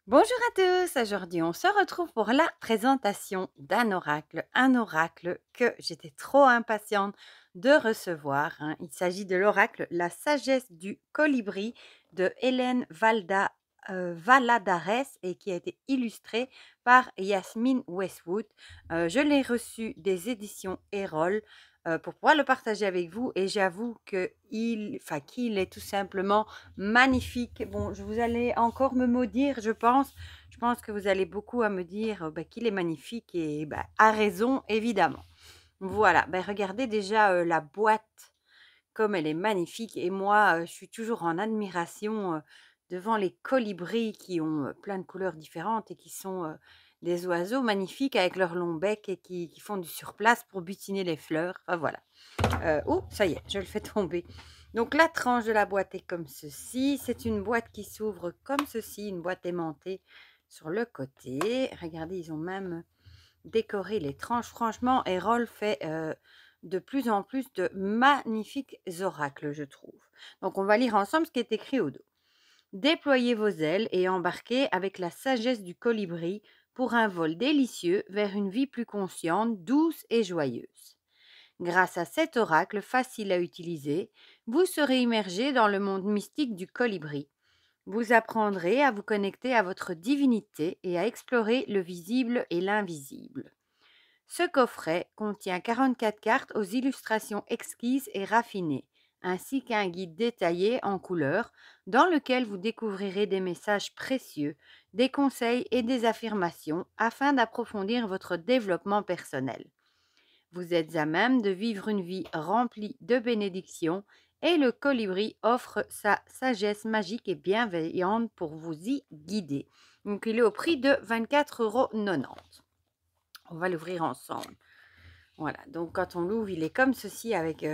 Bonjour à tous, aujourd'hui on se retrouve pour la présentation d'un oracle, un oracle que j'étais trop impatiente de recevoir, hein. Il s'agit de l'oracle La sagesse du colibri de Hélène Valladares et qui a été illustré par Yasmine Westwood. Je l'ai reçu des éditions Erol pour pouvoir le partager avec vous et j'avoue qu'il est tout simplement magnifique. Bon, vous allez encore me maudire, je pense. Je pense que vous allez beaucoup à me dire qu'il est magnifique et à raison, évidemment. Voilà, regardez déjà la boîte, comme elle est magnifique. Et moi, je suis toujours en admiration devant les colibris qui ont plein de couleurs différentes et qui sont des oiseaux magnifiques avec leur long bec et qui font du surplace pour butiner les fleurs. Enfin, voilà. Oh, ça y est, je le fais tomber. Donc la tranche de la boîte est comme ceci. C'est une boîte qui s'ouvre comme ceci, une boîte aimantée sur le côté. Regardez, ils ont même décoré les tranches. Franchement, Erol fait de plus en plus de magnifiques oracles, je trouve. Donc on va lire ensemble ce qui est écrit au dos. Déployez vos ailes et embarquez avec la sagesse du colibri pour un vol délicieux vers une vie plus consciente, douce et joyeuse. Grâce à cet oracle facile à utiliser, vous serez immergé dans le monde mystique du colibri. Vous apprendrez à vous connecter à votre divinité et à explorer le visible et l'invisible. Ce coffret contient 44 cartes aux illustrations exquises et raffinées, ainsi qu'un guide détaillé en couleurs dans lequel vous découvrirez des messages précieux, des conseils et des affirmations afin d'approfondir votre développement personnel. Vous êtes à même de vivre une vie remplie de bénédictions et le colibri offre sa sagesse magique et bienveillante pour vous y guider. Donc il est au prix de 24,90 €. On va l'ouvrir ensemble. Voilà, donc quand on l'ouvre, il est comme ceci avec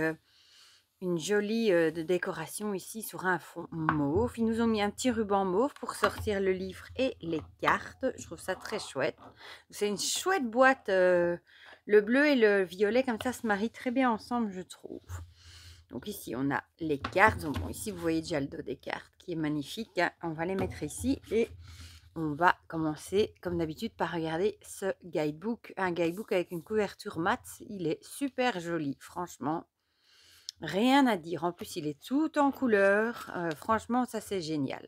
une jolie de décoration ici sur un fond mauve. Ils nous ont mis un petit ruban mauve pour sortir le livre et les cartes. Je trouve ça très chouette. C'est une chouette boîte. Le bleu et le violet, comme ça, se marient très bien ensemble, je trouve. Donc ici, on a les cartes. Donc, bon, ici, vous voyez déjà le dos des cartes qui est magnifique, hein. On va les mettre ici et on va commencer, comme d'habitude, par regarder ce guidebook. Un guidebook avec une couverture mat. Il est super joli, franchement. Rien à dire. En plus, il est tout en couleur. Franchement, ça, c'est génial.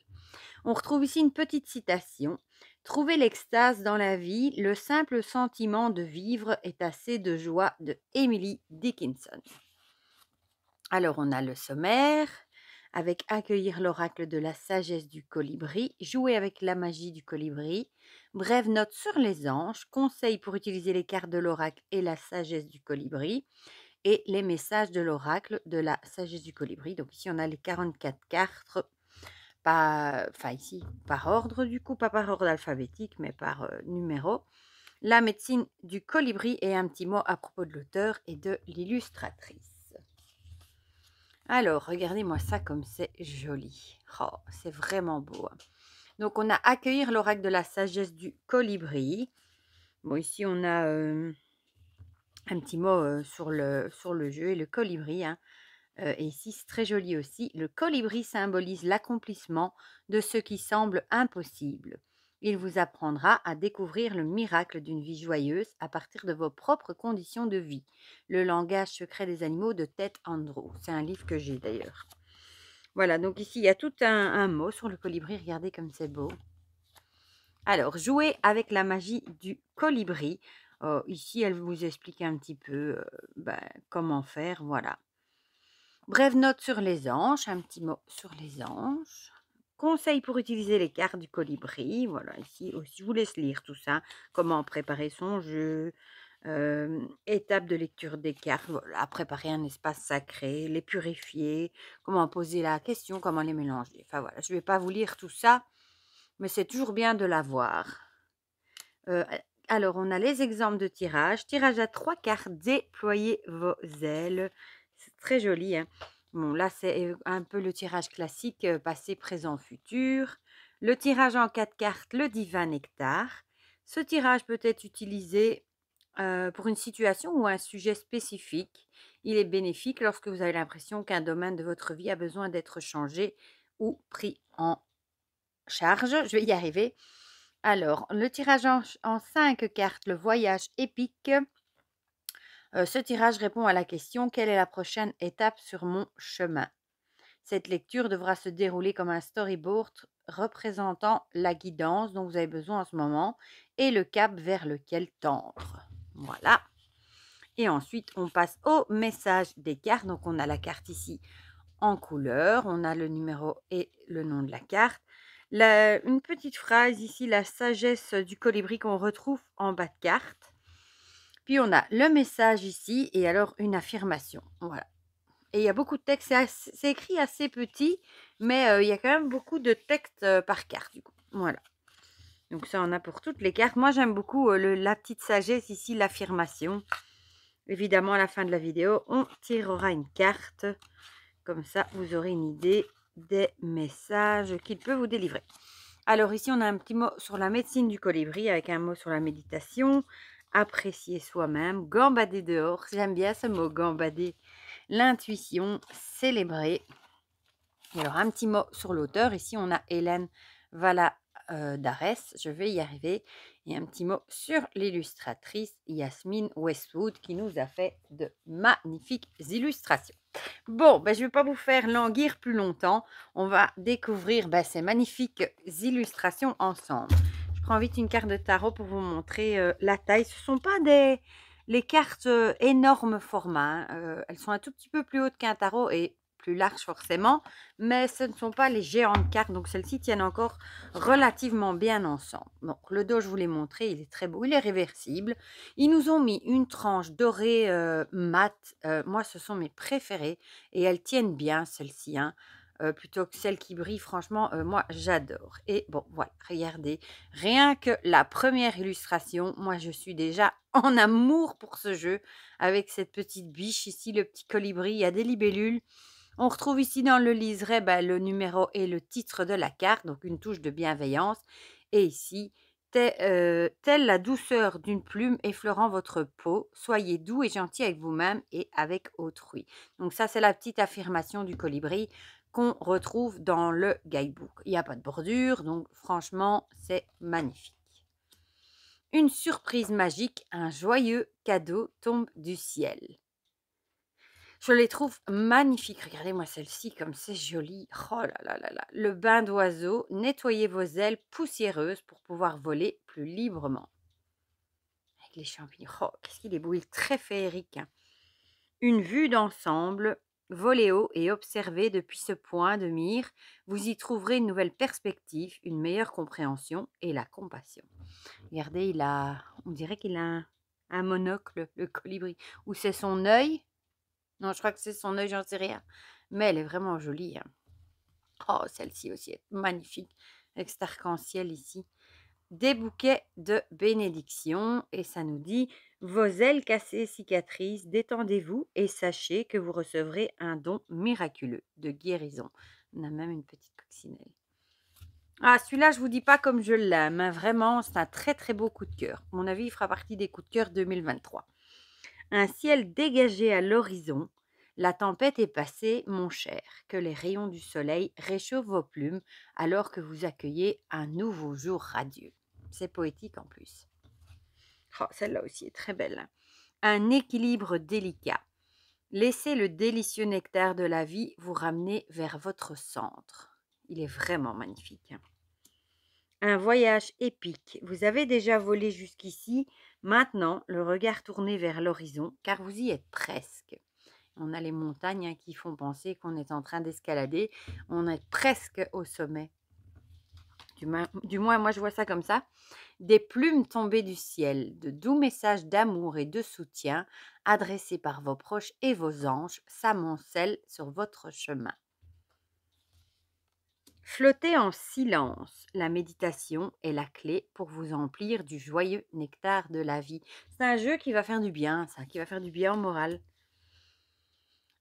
On retrouve ici une petite citation. Trouver l'extase dans la vie, le simple sentiment de vivre est assez de joie de Emily Dickinson. Alors, on a le sommaire avec accueillir l'oracle de la sagesse du colibri, jouer avec la magie du colibri, brève note sur les anges, conseils pour utiliser les cartes de l'oracle et la sagesse du colibri, et les messages de l'oracle de la sagesse du colibri. Donc ici, on a les 44 cartes, ici, par ordre du coup, pas par ordre alphabétique, mais par numéro. La médecine du colibri et un petit mot à propos de l'auteur et de l'illustratrice. Alors, regardez-moi ça comme c'est joli. Oh, c'est vraiment beau, hein. Donc, on a accueillir l'oracle de la sagesse du colibri. Bon, ici, on a un petit mot sur le jeu et le colibri, hein. Et ici, c'est très joli aussi. Le colibri symbolise l'accomplissement de ce qui semble impossible. Il vous apprendra à découvrir le miracle d'une vie joyeuse à partir de vos propres conditions de vie. Le langage secret des animaux de Ted Andrew. C'est un livre que j'ai d'ailleurs. Voilà, donc ici, il y a tout un mot sur le colibri. Regardez comme c'est beau. Alors, jouer avec la magie du colibri. Ici, elle vous explique un petit peu comment faire. Voilà. Brève note sur les anges, un petit mot sur les anges. Conseil pour utiliser les cartes du colibri. Voilà, ici aussi, je vous laisse lire tout ça. Comment préparer son jeu. Étape de lecture des cartes. Voilà, préparer un espace sacré, les purifier. Comment poser la question, comment les mélanger. Enfin voilà, je ne vais pas vous lire tout ça, mais c'est toujours bien de l'avoir. Alors, on a les exemples de tirage. Tirage à 3 cartes, déployez vos ailes. C'est très joli, hein. Bon, là, c'est un peu le tirage classique, passé, présent, futur. Le tirage en 4 cartes, le divin nectar. Ce tirage peut être utilisé pour une situation ou un sujet spécifique. Il est bénéfique lorsque vous avez l'impression qu'un domaine de votre vie a besoin d'être changé ou pris en charge. Je vais y arriver. Alors, le tirage en 5 cartes, le voyage épique. Ce tirage répond à la question: quelle est la prochaine étape sur mon chemin? Cette lecture devra se dérouler comme un storyboard représentant la guidance dont vous avez besoin en ce moment et le cap vers lequel tendre. Voilà. Et ensuite, on passe au message des cartes. Donc, on a la carte ici en couleur, on a le numéro et le nom de la carte. Une petite phrase ici, la sagesse du colibri qu'on retrouve en bas de carte. Puis, on a le message ici et alors une affirmation. Voilà. Et il y a beaucoup de textes, c'est écrit assez petit, mais il y a quand même beaucoup de textes par carte, du coup. Voilà. Donc ça, on a pour toutes les cartes. Moi, j'aime beaucoup la petite sagesse ici, l'affirmation. Évidemment, à la fin de la vidéo, on tirera une carte. Comme ça, vous aurez une idée des messages qu'il peut vous délivrer. Alors ici, on a un petit mot sur la médecine du colibri avec un mot sur la méditation. Apprécier soi-même, gambader dehors. J'aime bien ce mot, gambader. L'intuition, célébrer. Et alors, un petit mot sur l'auteur. Ici, on a Hélène Valladares. Je vais y arriver. Et un petit mot sur l'illustratrice Yasmine Westwood qui nous a fait de magnifiques illustrations. Bon, je ne vais pas vous faire languir plus longtemps. On va découvrir ces magnifiques illustrations ensemble. Je prends vite une carte de tarot pour vous montrer la taille. Ce ne sont pas les cartes énormes format. Elles sont un tout petit peu plus hautes qu'un tarot et plus larges forcément. Mais ce ne sont pas les géantes cartes. Donc, celles-ci tiennent encore relativement bien ensemble. Donc, le dos, je vous l'ai montré. Il est très beau. Il est réversible. Ils nous ont mis une tranche dorée mat. Moi, ce sont mes préférées. Et elles tiennent bien, celles-ci. Hein. Plutôt que celles qui brillent, franchement, moi, j'adore. Et bon, voilà, regardez. Rien que la première illustration, moi, je suis déjà en amour pour ce jeu. Avec cette petite biche ici, le petit colibri. Il y a des libellules. On retrouve ici dans le liseré le numéro et le titre de la carte, donc une touche de bienveillance. Et ici, telle la douceur d'une plume effleurant votre peau, soyez doux et gentil avec vous-même et avec autrui. Donc ça, c'est la petite affirmation du colibri qu'on retrouve dans le guidebook. Il n'y a pas de bordure, donc franchement, c'est magnifique. Une surprise magique, un joyeux cadeau tombe du ciel. Je les trouve magnifiques. Regardez-moi celle-ci, comme c'est joli. Oh là là là là. Le bain d'oiseau, nettoyez vos ailes poussiéreuses pour pouvoir voler plus librement. Avec les champignons. Oh, qu'est-ce qu'il est beau. Il est très féerique. Hein. Une vue d'ensemble. Volez haut et observez depuis ce point de mire. Vous y trouverez une nouvelle perspective, une meilleure compréhension et la compassion. Regardez, on dirait qu'il a un monocle, le colibri. Ou c'est son œil. Non, je crois que c'est son œil, j'en sais rien. Mais elle est vraiment jolie. Hein. Oh, celle-ci aussi est magnifique. Avec cet arc-en-ciel ici. Des bouquets de bénédiction. Et ça nous dit, vos ailes cassées cicatrisent, détendez-vous et sachez que vous recevrez un don miraculeux de guérison. On a même une petite coccinelle. Ah, celui-là, je vous dis pas comme je l'aime. Hein. Vraiment, c'est un très très beau coup de cœur. À mon avis, il fera partie des coups de cœur 2023. Un ciel dégagé à l'horizon. La tempête est passée, mon cher, que les rayons du soleil réchauffent vos plumes alors que vous accueillez un nouveau jour radieux. C'est poétique en plus. Oh, celle-là aussi est très belle. Un équilibre délicat. Laissez le délicieux nectar de la vie vous ramener vers votre centre. Il est vraiment magnifique. Un voyage épique. Vous avez déjà volé jusqu'ici. Maintenant, le regard tourné vers l'horizon, car vous y êtes presque. On a les montagnes qui font penser qu'on est en train d'escalader. On est presque au sommet. Du moins, moi, je vois ça comme ça. Des plumes tombées du ciel, de doux messages d'amour et de soutien adressés par vos proches et vos anges s'amoncellent sur votre chemin. Flottez en silence. La méditation est la clé pour vous emplir du joyeux nectar de la vie. C'est un jeu qui va faire du bien, ça, qui va faire du bien au moral.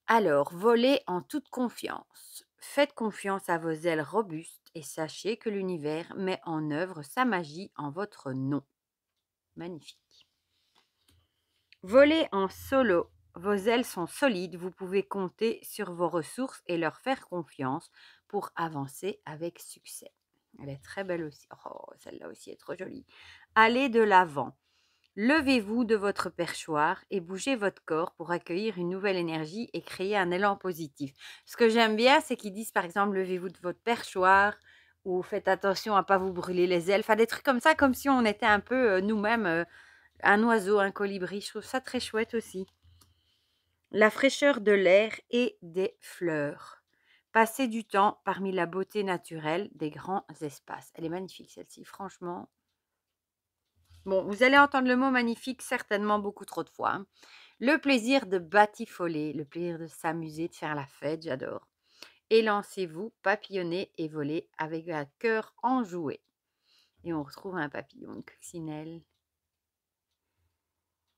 Alors, volez en toute confiance. Faites confiance à vos ailes robustes et sachez que l'univers met en œuvre sa magie en votre nom. Magnifique. Volez en solo. Vos ailes sont solides, vous pouvez compter sur vos ressources et leur faire confiance pour avancer avec succès. Elle est très belle aussi. Oh, celle-là aussi est trop jolie. Allez de l'avant. Levez-vous de votre perchoir et bougez votre corps pour accueillir une nouvelle énergie et créer un élan positif. Ce que j'aime bien, c'est qu'ils disent par exemple levez-vous de votre perchoir ou faites attention à ne pas vous brûler les ailes. Enfin, des trucs comme ça, comme si on était un peu nous-mêmes un oiseau, un colibri. Je trouve ça très chouette aussi. La fraîcheur de l'air et des fleurs. Passez du temps parmi la beauté naturelle des grands espaces. Elle est magnifique celle-ci, franchement. Bon, vous allez entendre le mot magnifique certainement beaucoup trop de fois, hein. Le plaisir de batifoler, le plaisir de s'amuser, de faire la fête, j'adore. Élancez-vous, papillonnez et volez avec un cœur enjoué. Et on retrouve un papillon, une coccinelle.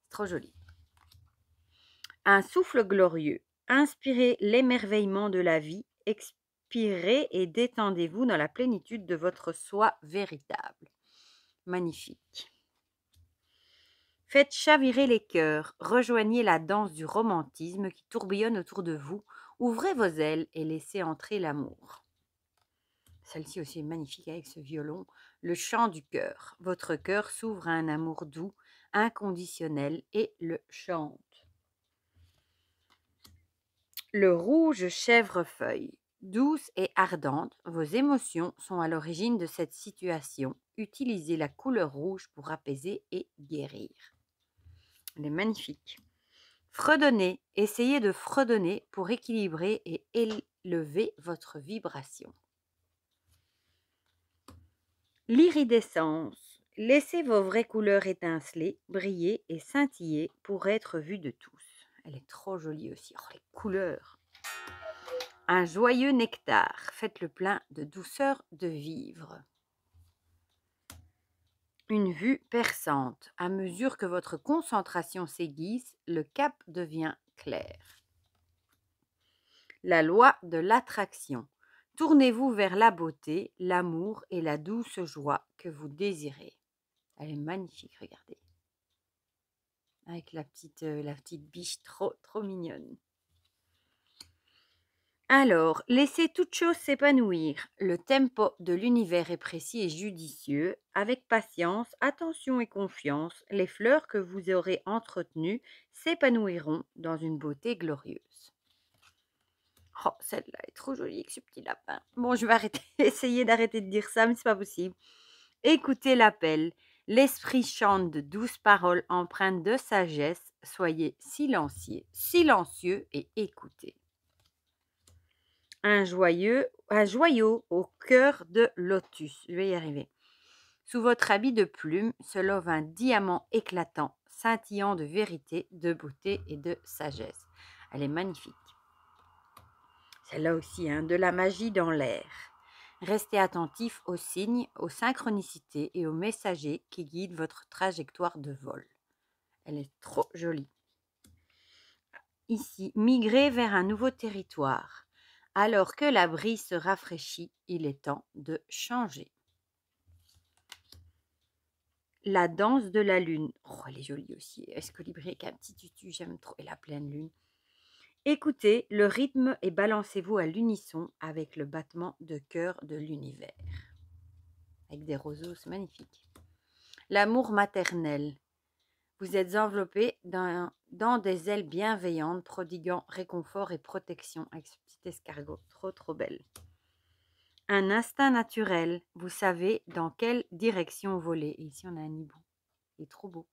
C'est trop joli. Un souffle glorieux. Inspirez l'émerveillement de la vie, expirez et détendez-vous dans la plénitude de votre soi véritable. Magnifique. Faites chavirer les cœurs, rejoignez la danse du romantisme qui tourbillonne autour de vous, ouvrez vos ailes et laissez entrer l'amour. Celle-ci aussi est magnifique avec ce violon. Le chant du cœur. Votre cœur s'ouvre à un amour doux, inconditionnel et le chante. Le rouge chèvrefeuille. Douce et ardente, vos émotions sont à l'origine de cette situation. Utilisez la couleur rouge pour apaiser et guérir. Elle est magnifique. Fredonnez, essayez de fredonner pour équilibrer et élever votre vibration. L'iridescence. Laissez vos vraies couleurs étinceler, briller et scintiller pour être vue de tous. Elle est trop jolie aussi. Oh, les couleurs. Un joyeux nectar. Faites le plein de douceur de vivre. Une vue perçante. À mesure que votre concentration s'aiguise, le cap devient clair. La loi de l'attraction. Tournez-vous vers la beauté, l'amour et la douce joie que vous désirez. Elle est magnifique, regardez. Avec la petite biche trop mignonne. Alors, laissez toute chose s'épanouir. Le tempo de l'univers est précis et judicieux. Avec patience, attention et confiance, les fleurs que vous aurez entretenues s'épanouiront dans une beauté glorieuse. Oh, celle-là est trop jolie avec ce petit lapin. Bon, je vais essayer d'arrêter de dire ça, mais c'est pas possible. Écoutez l'appel. L'esprit chante de douces paroles empreintes de sagesse. Soyez silencieux et écoutez. Un joyau au cœur de lotus. Je vais y arriver. Sous votre habit de plume se love un diamant éclatant, scintillant de vérité, de beauté et de sagesse. Elle est magnifique. Celle-là aussi, hein, de la magie dans l'air. Restez attentif aux signes, aux synchronicités et aux messagers qui guident votre trajectoire de vol. Elle est trop jolie. Ici, migrez vers un nouveau territoire. Alors que la brise se rafraîchit, il est temps de changer. La danse de la lune. Oh, elle est jolie aussi. Est-ce que colibri avec un petit tutu, j'aime trop. Et la pleine lune. Écoutez le rythme et balancez-vous à l'unisson avec le battement de cœur de l'univers. Avec des roseaux, c'est magnifique. L'amour maternel. Vous êtes enveloppé dans des ailes bienveillantes, prodiguant réconfort et protection avec ce petit escargot. Trop belle. Un instinct naturel. Vous savez dans quelle direction voler. Et ici, on a un hibou. Il est trop beau.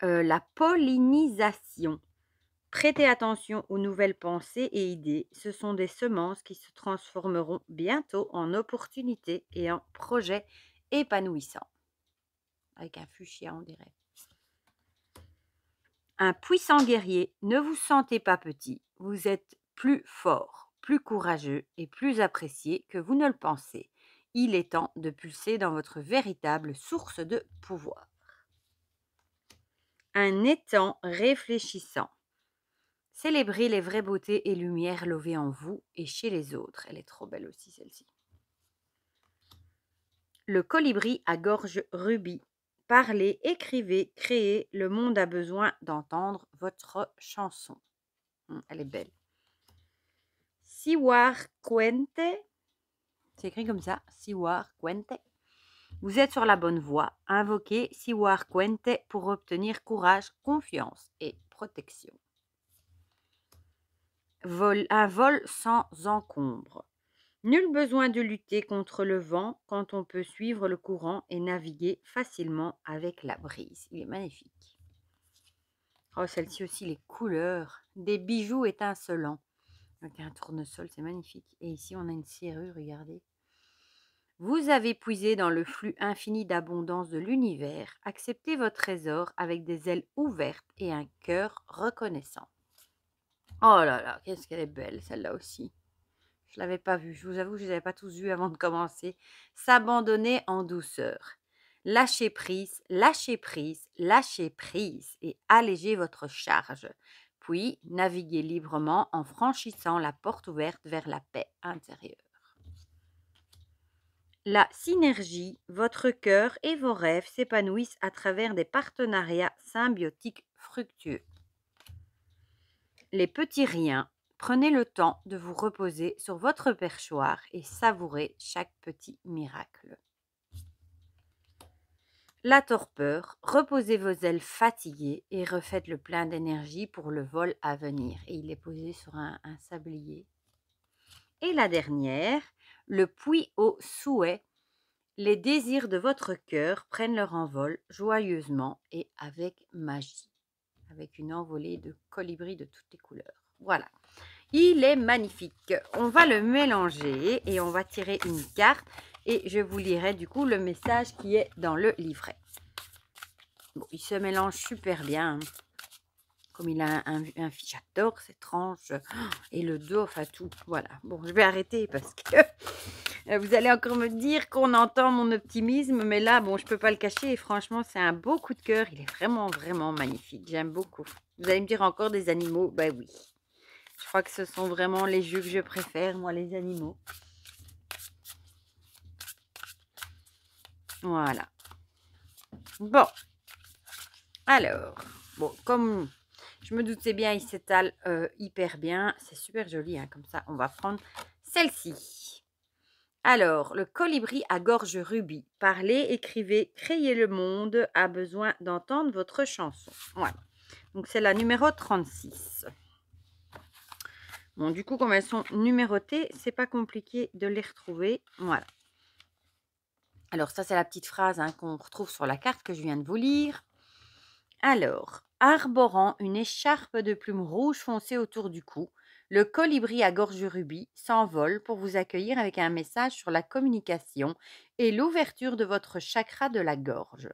La pollinisation. Prêtez attention aux nouvelles pensées et idées. Ce sont des semences qui se transformeront bientôt en opportunités et en projets épanouissants. Avec un fuchsia, on dirait. Un puissant guerrier, ne vous sentez pas petit. Vous êtes plus fort, plus courageux et plus apprécié que vous ne le pensez. Il est temps de pulser dans votre véritable source de pouvoir. Un étang réfléchissant. Célébrez les vraies beautés et lumières lovées en vous et chez les autres. Elle est trop belle aussi, celle-ci. Le colibri à gorge rubis. Parlez, écrivez, créez. Le monde a besoin d'entendre votre chanson. Elle est belle. Siwar Cuente. C'est écrit comme ça, Siwar Quente. Vous êtes sur la bonne voie. Invoquez Siwar Quente pour obtenir courage, confiance et protection. Un vol sans encombre. Nul besoin de lutter contre le vent quand on peut suivre le courant et naviguer facilement avec la brise. Il est magnifique. Oh, celle-ci aussi, les couleurs. Des bijoux étincelants. Avec un tournesol, c'est magnifique. Et ici, on a une serrure, regardez. Vous avez puisé dans le flux infini d'abondance de l'univers. Acceptez votre trésor avec des ailes ouvertes et un cœur reconnaissant. Oh là là, qu'est-ce qu'elle est belle, celle-là aussi. Je ne l'avais pas vue. Je vous avoue, je ne les avais pas tous vus avant de commencer. S'abandonner en douceur. Lâchez prise, lâchez prise, lâchez prise et allégez votre charge. Puis, naviguez librement en franchissant la porte ouverte vers la paix intérieure. La synergie, votre cœur et vos rêves s'épanouissent à travers des partenariats symbiotiques fructueux. Les petits riens, prenez le temps de vous reposer sur votre perchoir et savourez chaque petit miracle. La torpeur, reposez vos ailes fatiguées et refaites le plein d'énergie pour le vol à venir. Et il est posé sur un sablier. Et la dernière, le puits au souhait. Les désirs de votre cœur prennent leur envol joyeusement et avec magie, avec une envolée de colibris de toutes les couleurs. Voilà, il est magnifique. On va le mélanger et on va tirer une carte et je vous lirai du coup le message qui est dans le livret. Bon, il se mélange super bien. Comme il a un j'adore cette tranche et le dos, enfin tout. Voilà, bon, je vais arrêter parce que vous allez encore me dire qu'on entend mon optimisme, mais là, bon, je ne peux pas le cacher. Et franchement, c'est un beau coup de cœur. Il est vraiment, vraiment magnifique. J'aime beaucoup. Vous allez me dire encore des animaux. Ben oui. Je crois que ce sont vraiment les jeux que je préfère, moi, les animaux. Voilà. Bon. Alors, bon, comme je me doutais bien, il s'étale hyper bien. C'est super joli, hein, comme ça. On va prendre celle-ci. Alors, le colibri à gorge rubis. Parlez, écrivez, créez le monde a besoin d'entendre votre chanson. Voilà. Donc, c'est la numéro 36. Bon, du coup, comme elles sont numérotées, c'est pas compliqué de les retrouver. Voilà. Alors, ça, c'est la petite phrase hein, qu'on retrouve sur la carte que je viens de vous lire. Alors, arborant une écharpe de plumes rouges foncées autour du cou, le colibri à gorge rubis s'envole pour vous accueillir avec un message sur la communication et l'ouverture de votre chakra de la gorge.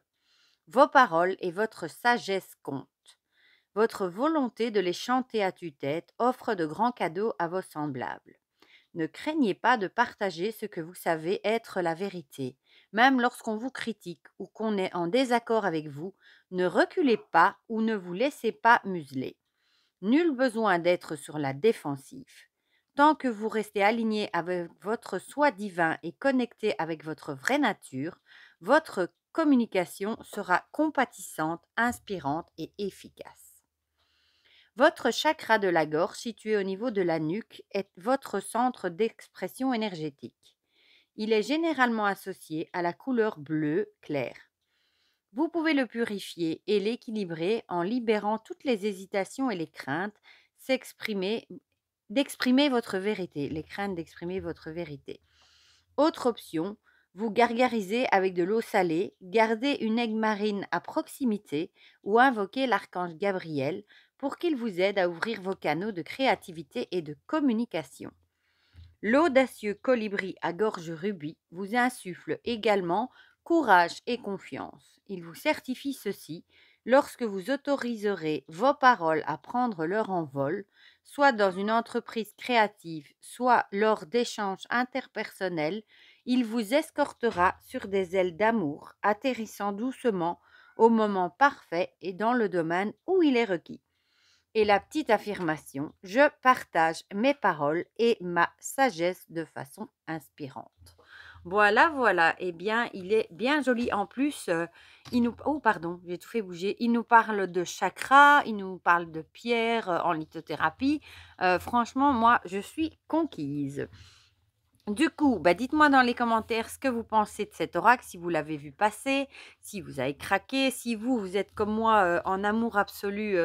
Vos paroles et votre sagesse comptent. Votre volonté de les chanter à tue-tête offre de grands cadeaux à vos semblables. Ne craignez pas de partager ce que vous savez être la vérité. Même lorsqu'on vous critique ou qu'on est en désaccord avec vous, ne reculez pas ou ne vous laissez pas museler. Nul besoin d'être sur la défensive. Tant que vous restez aligné avec votre soi divin et connecté avec votre vraie nature, votre communication sera compatissante, inspirante et efficace. Votre chakra de la gorge, situé au niveau de la nuque, est votre centre d'expression énergétique. Il est généralement associé à la couleur bleue claire. Vous pouvez le purifier et l'équilibrer en libérant toutes les hésitations et les craintes d'exprimer votre vérité, les craintes d'exprimer votre vérité. Autre option, vous gargarisez avec de l'eau salée, gardez une aigue marine à proximité ou invoquez l'archange Gabriel pour qu'il vous aide à ouvrir vos canaux de créativité et de communication. L'audacieux colibri à gorge rubis vous insuffle également courage et confiance. Il vous certifie ceci lorsque vous autoriserez vos paroles à prendre leur envol, soit dans une entreprise créative, soit lors d'échanges interpersonnels. Il vous escortera sur des ailes d'amour, atterrissant doucement au moment parfait et dans le domaine où il est requis. Et la petite affirmation, je partage mes paroles et ma sagesse de façon inspirante. Voilà, voilà. Eh bien, il est bien joli. En plus, oh, pardon, j'ai tout fait bouger. Il nous parle de chakra, il nous parle de pierre en lithothérapie. Franchement, moi, je suis conquise. Du coup, bah, dites-moi dans les commentaires ce que vous pensez de cet oracle, si vous l'avez vu passer, si vous avez craqué, si vous êtes comme moi en amour absolu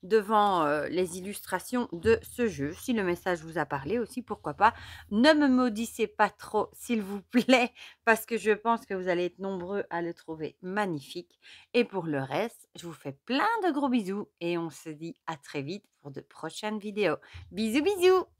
devant les illustrations de ce jeu. Si le message vous a parlé aussi, pourquoi pas. Ne me maudissez pas trop, s'il vous plaît, parce que je pense que vous allez être nombreux à le trouver magnifique. Et pour le reste, je vous fais plein de gros bisous et on se dit à très vite pour de prochaines vidéos. Bisous, bisous!